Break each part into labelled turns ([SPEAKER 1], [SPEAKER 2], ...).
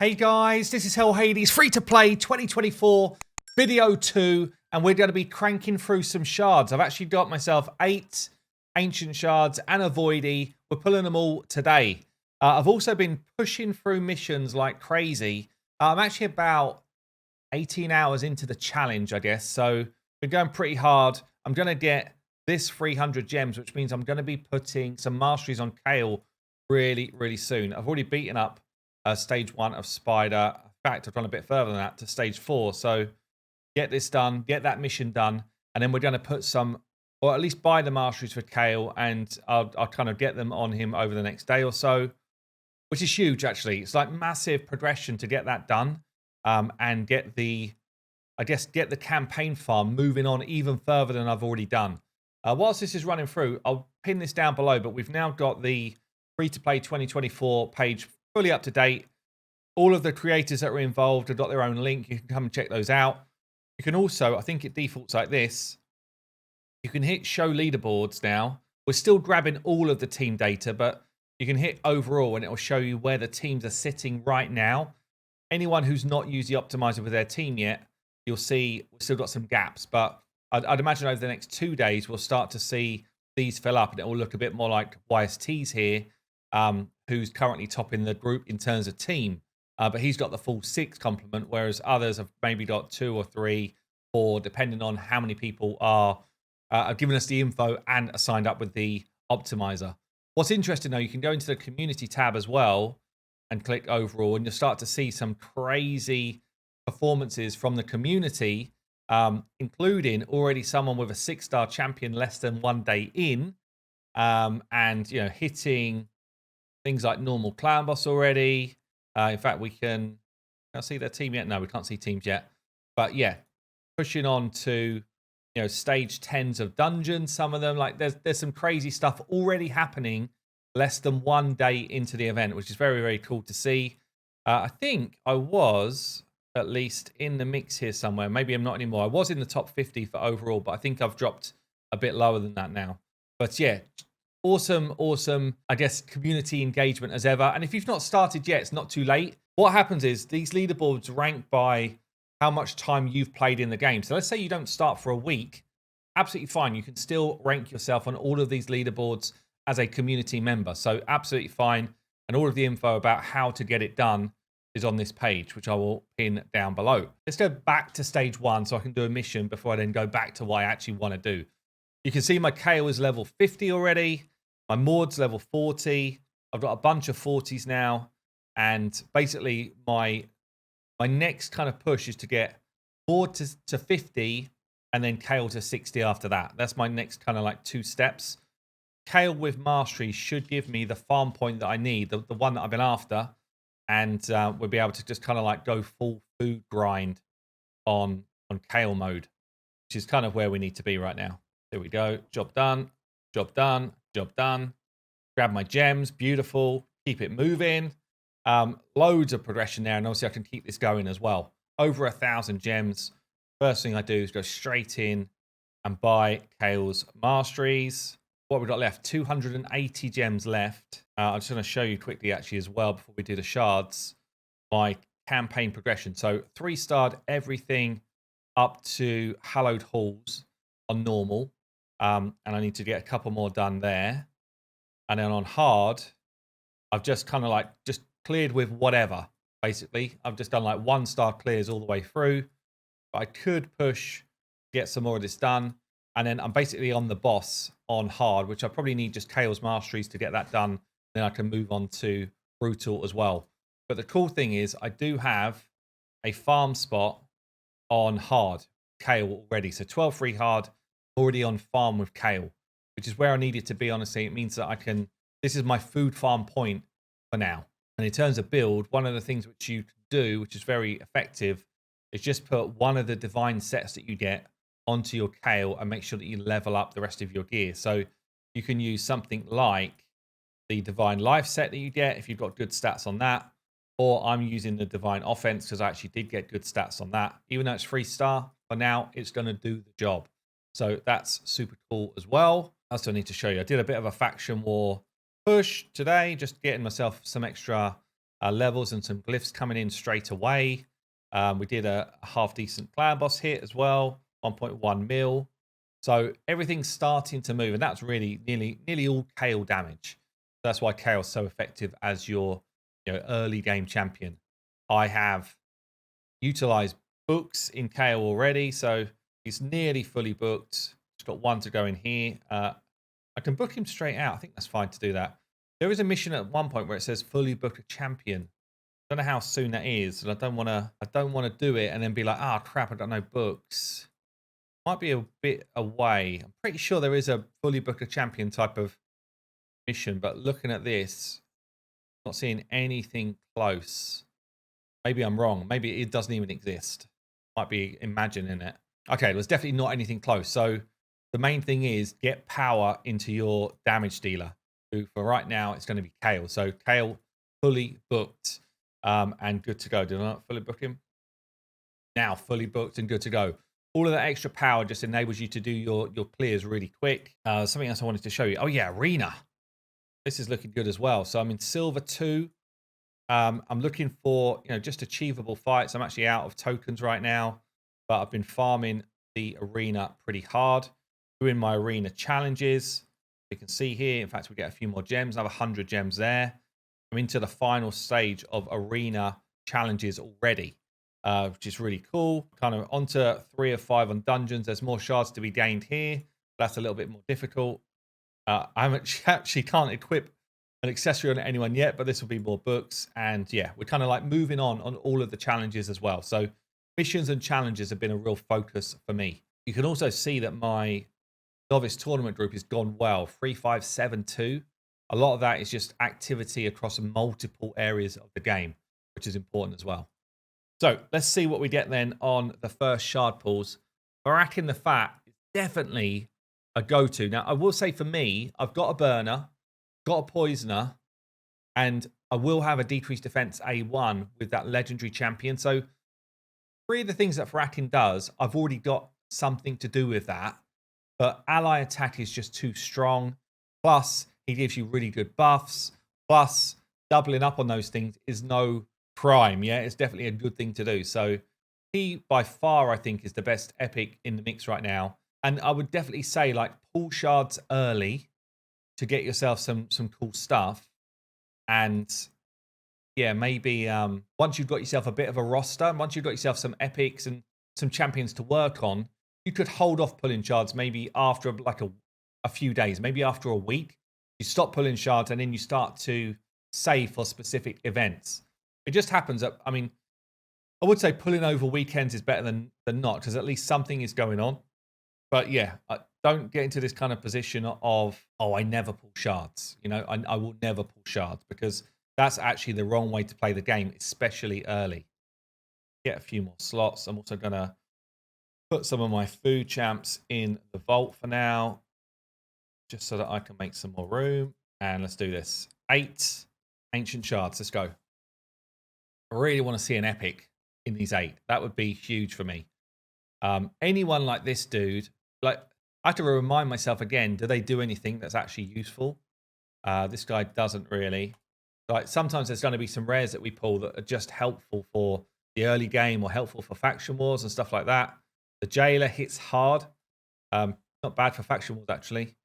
[SPEAKER 1] Hey guys, this is Hell Hades, free to play 2024 video 2, and we're going to be cranking through some shards. I've actually got myself 8 ancient shards and a voidy. We're pulling them all today. I've also been pushing through missions like crazy. I'm actually about 18 hours into the challenge, I guess, so we're going pretty hard. I'm going to get this 300 gems, which means I'm going to be putting some masteries on Kael really soon. I've already beaten up stage 1 of Spider. In fact, I've gone a bit further than that to stage 4. So get this done, get that mission done, and then we're going to put some, or at least buy the masteries for Kael, and I'll kind of get them on him over the next day or so, which is huge, actually. It's like massive progression to get that done, and get the, I guess, get the campaign farm moving on even further than I've already done. Whilst this is running through, I'll pin this down below, but we've now got the free-to-play 2024 page fully up to date. All of the creators that were involved have got their own link. You can come and check those out. You can also, I think it defaults like this. You can hit show leaderboards now. We're still grabbing all of the team data, but you can hit overall and it will show you where the teams are sitting right now. Anyone who's not used the optimizer with their team yet, you'll see we've still got some gaps, but I'd imagine over the next 2 days, we'll start to see these fill up and it will look a bit more like YST's here, who's currently topping the group in terms of team. But he's got the full 6 complement, whereas others have maybe got 2 or 3, 4, depending on how many people are giving us the info and are signed up with the optimizer. What's interesting, though, you can go into the community tab as well and click overall, and you'll start to see some crazy performances from the community, including already someone with a 6-star champion less than 1 day in, and hitting things like normal clan boss already. In fact, we can't see their team yet. No, we can't see teams yet. But yeah, pushing on to stage 10s of dungeons. Some of them, like there's some crazy stuff already happening less than 1 day into the event, which is very cool to see. I think I was at least in the mix here somewhere. Maybe I'm not anymore. I was in the top 50 for overall, but I think I've dropped a bit lower than that now. But yeah, awesome, I guess, community engagement as ever. And if you've not started yet, it's not too late. What happens is these leaderboards rank by how much time you've played in the game. So let's say you don't start for a week. Absolutely fine. You can still rank yourself on all of these leaderboards as a community member. So absolutely fine. And all of the info about how to get it done is on this page, which I will pin down below. Let's go back to stage 1 so I can do a mission before I then go back to what I actually want to do. You can see my Kael is level 50 already. My Maud's level 40. I've got a bunch of 40s now. And basically my next kind of push is to get Maud to 50 and then Kael to 60 after that. That's my next kind of like 2 steps. Kael with Mastery should give me the farm point that I need, the one that I've been after. And we'll be able to just kind of like go full food grind on Kael mode, which is kind of where we need to be right now. There we go. Job done. Job done. Job done. Grab my gems. Beautiful. Keep it moving. Loads of progression there, and obviously I can keep this going as well. Over 1,000 gems. First thing I do is go straight in and buy Kael's Masteries. What we've got left? 280 gems left. I'm just going to show you quickly actually as well before we do the shards. My campaign progression. So 3-starred everything up to Hallowed Halls on normal. And I need to get a couple more done there. And then on hard, I've just kind of like just cleared with whatever, basically. I've just done like 1-star clears all the way through. But I could push, get some more of this done. And then I'm basically on the boss on hard, which I probably need just Kael's Masteries to get that done. Then I can move on to brutal as well. But the cool thing is I do have a farm spot on hard, Kael already. So 12 free hard, already on farm with Kael, which is where I need it to be, honestly. It means that I can, this is my food farm point for now. And in terms of build, one of the things which you can do, which is very effective, is just put one of the divine sets that you get onto your Kael and make sure that you level up the rest of your gear. So you can use something like the divine life set that you get if you've got good stats on that, or I'm using the divine offense because I actually did get good stats on that. Even though it's 3-star, for now it's going to do the job. So that's super cool as well. I also need to show you, I did a bit of a faction war push today, just getting myself some extra levels and some glyphs coming in straight away. We did a half decent clan boss hit as well, 1.1 mil. So everything's starting to move, and that's really nearly all Kael damage. That's why Kael's so effective as your early game champion. I have utilized books in Kael already, so he's nearly fully booked. Just got one to go in here. I can book him straight out. I think that's fine to do that. There is a mission at one point where it says fully book a champion. I don't know how soon that is, and I don't want to do it and then be like, ah, crap, I don't know books. Might be a bit away. I'm pretty sure there is a fully book a champion type of mission, but looking at this, not seeing anything close. Maybe I'm wrong. Maybe it doesn't even exist. Might be imagining it. Okay, there's definitely not anything close. So the main thing is get power into your damage dealer. Who for right now, it's going to be Kael. So Kael fully booked and good to go. Did I not fully book him? Now fully booked and good to go. All of that extra power just enables you to do your clears really quick. Something else I wanted to show you. Oh yeah, Arena. This is looking good as well. So I'm in Silver 2. I'm looking for just achievable fights. I'm actually out of tokens right now, but I've been farming the arena pretty hard, doing my arena challenges. You can see here, in fact, we get a few more gems. I have 100 gems there. I'm into the final stage of arena challenges already, which is really cool. Kind of onto 3 of 5 on dungeons. There's more shards to be gained here. That's a little bit more difficult. I actually can't equip an accessory on anyone yet, but this will be more books. And yeah, we're kind of like moving on all of the challenges as well. So missions and challenges have been a real focus for me. You can also see that my novice tournament group has gone well. 3-5-7-2. A lot of that is just activity across multiple areas of the game, which is important as well. So let's see what we get then on the first shard pools. Barracking the Fat is definitely a go-to. Now, I will say for me, I've got a burner, got a poisoner, and I will have a decreased defense A1 with that legendary champion. So 3 of the things that Farrakin does, I've already got something to do with that. But ally attack is just too strong. Plus, he gives you really good buffs. Plus, doubling up on those things is no crime. Yeah, it's definitely a good thing to do. So he, by far, I think, is the best epic in the mix right now. And I would definitely say, like, pull shards early to get yourself some cool stuff. And yeah, maybe once you've got yourself a bit of a roster, once you've got yourself some epics and some champions to work on, you could hold off pulling shards maybe after like a few days, maybe after a week. You stop pulling shards and then you start to save for specific events. It just happens that, I mean, I would say pulling over weekends is better than not, because at least something is going on. But yeah, don't get into this kind of position of, oh, I never pull shards. I will never pull shards, because that's actually the wrong way to play the game, especially early. Get a few more slots. I'm also going to put some of my food champs in the vault for now, just so that I can make some more room. And let's do this. 8 ancient shards. Let's go. I really want to see an epic in these 8. That would be huge for me. Anyone like this dude, like, I have to remind myself again, do they do anything that's actually useful? This guy doesn't really. Like, sometimes there's going to be some rares that we pull that are just helpful for the early game or helpful for faction wars and stuff like that. The jailer hits hard. Not bad for faction wars, actually.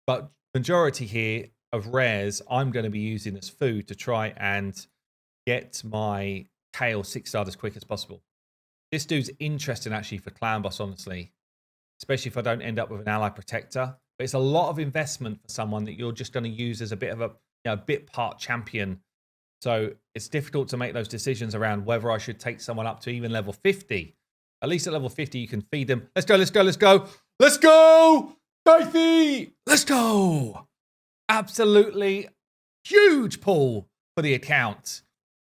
[SPEAKER 1] But majority here of rares, I'm going to be using as food to try and get my Kael 6-star as quick as possible. This dude's interesting, actually, for clan boss, honestly. Especially if I don't end up with an ally protector. But it's a lot of investment for someone that you're just going to use as a bit of a bit part champion. So it's difficult to make those decisions around whether I should take someone up to even level 50. At least at level 50, you can feed them. Let's go, let's go, let's go. Let's go! Dathy! Let's go! Absolutely huge pull for the account.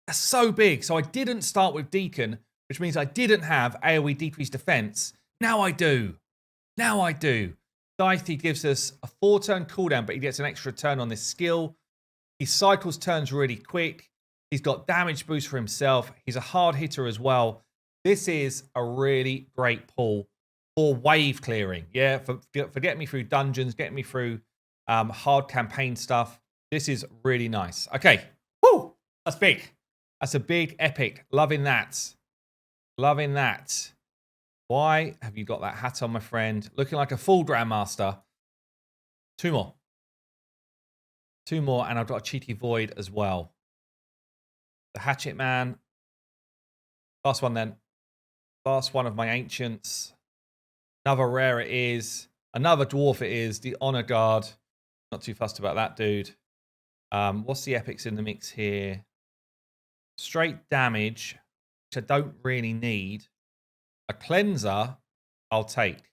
[SPEAKER 1] That's so big. So I didn't start with Deacon, which means I didn't have AoE decreased defense. Now I do. Now I do. Dathy gives us a 4-turn cooldown, but he gets an extra turn on this skill. He cycles turns really quick. He's got damage boost for himself. He's a hard hitter as well. This is a really great pull for wave clearing. Yeah, for getting me through dungeons, getting me through hard campaign stuff. This is really nice. Okay, woo, that's big. That's a big epic. Loving that. Loving that. Why have you got that hat on, my friend? Looking like a full Grandmaster. 2 more. 2 more, and I've got a cheeky void as well. The Hatchet Man. Last one then. Last one of my ancients. Another rare it is. Another dwarf it is. The Honor Guard. Not too fussed about that dude. What's the epics in the mix here? Straight damage, which I don't really need. A cleanser, I'll take.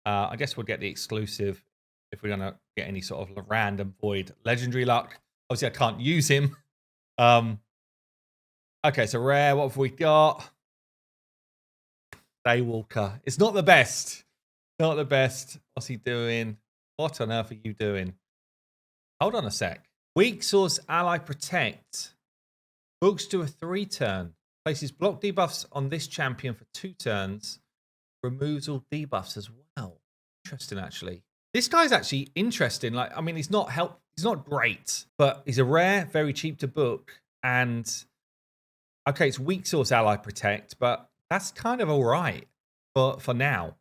[SPEAKER 1] I guess we'll get the exclusive if we're going to get any sort of random void legendary luck. Obviously, I can't use him. Okay, so rare. What have we got? Daywalker. It's not the best. Not the best. What's he doing? What on earth are you doing? Hold on a sec. Weak Source Ally Protect. Books to a 3-turn. Places block debuffs on this champion for 2 turns. Removes all debuffs as well. Interesting, actually. This guy's actually interesting. Like, I mean, he's not great, but he's a rare, very cheap to book. And okay, it's Weak Source Ally Protect, but that's kind of all right for now.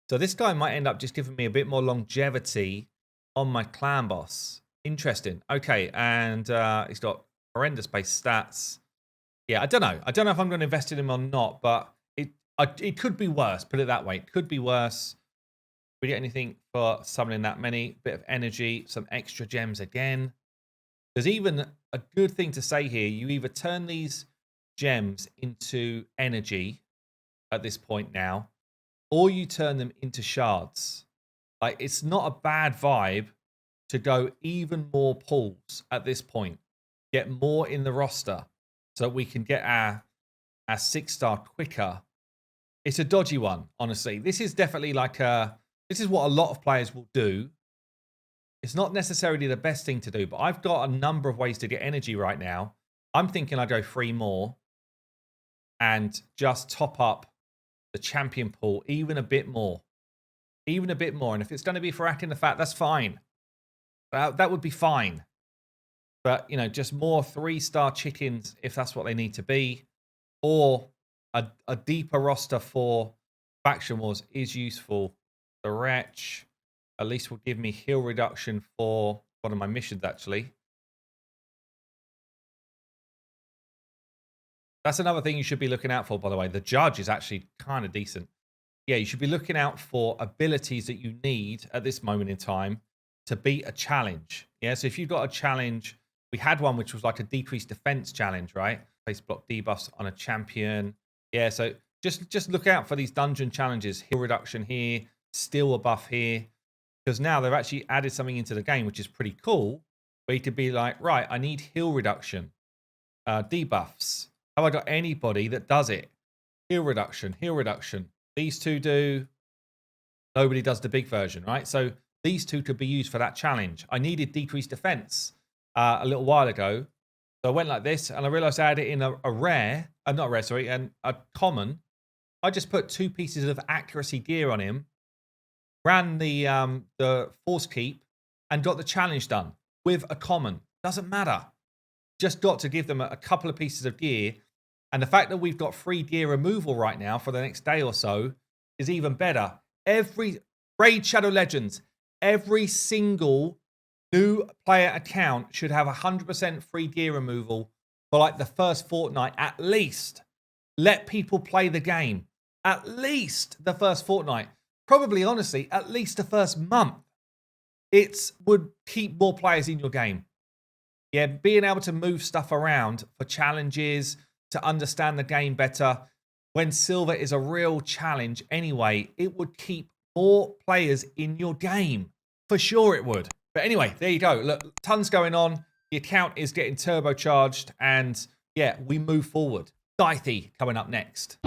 [SPEAKER 1] So this guy might end up just giving me a bit more longevity on my clan boss. Interesting. Okay, and he's got horrendous base stats. Yeah, I don't know. I don't know if I'm going to invest in him or not, but it could be worse. Put it that way. It could be worse. We get anything for summoning that many? Bit of energy, some extra gems again. There's even a good thing to say here. You either turn these gems into energy at this point now, or you turn them into shards. Like, it's not a bad vibe to go even more pulls at this point. Get more in the roster so that we can get our 6-star quicker. It's a dodgy one, honestly. This is definitely like this is what a lot of players will do. It's not necessarily the best thing to do, but I've got a number of ways to get energy right now. I'm thinking I go 3 more and just top up the champion pool even a bit more. Even a bit more. And if it's going to be for acting the fat, that's fine. That would be fine. But, you know, just more 3-star chickens if that's what they need to be. Or a deeper roster for faction wars is useful. The Wretch at least will give me heal reduction for one of my missions, actually. That's another thing you should be looking out for, by the way. The Judge is actually kind of decent. Yeah, you should be looking out for abilities that you need at this moment in time to beat a challenge. Yeah, so if you've got a challenge, we had one which was like a decreased defense challenge, right? Place block debuffs on a champion. Yeah, so just look out for these dungeon challenges. Heal reduction here, steal a buff here. Because now they've actually added something into the game, which is pretty cool. Where you could be like, right, I need heal reduction. Debuffs. Have I got anybody that does it? Heal reduction, heal reduction. These two do. Nobody does the big version, right? So these two could be used for that challenge. I needed decreased defense a little while ago. So I went like this, and I realized I had it in a rare, not a rare, sorry, and a common. I just put 2 pieces of accuracy gear on him, ran the force keep, and got the challenge done with a common. Doesn't matter. Just got to give them a couple of pieces of gear. And the fact that we've got free gear removal right now for the next day or so is even better. Every Raid Shadow Legends, every single new player account should have 100% free gear removal for like the first fortnight at least. Let people play the game. At least the first fortnight. Probably, honestly, at least the first month. It would keep more players in your game. Yeah, being able to move stuff around for challenges, to understand the game better. When silver is a real challenge anyway, it would keep more players in your game. For sure it would. But anyway, there you go. Look, tons going on. The account is getting turbocharged. And yeah, we move forward. Scythe coming up next.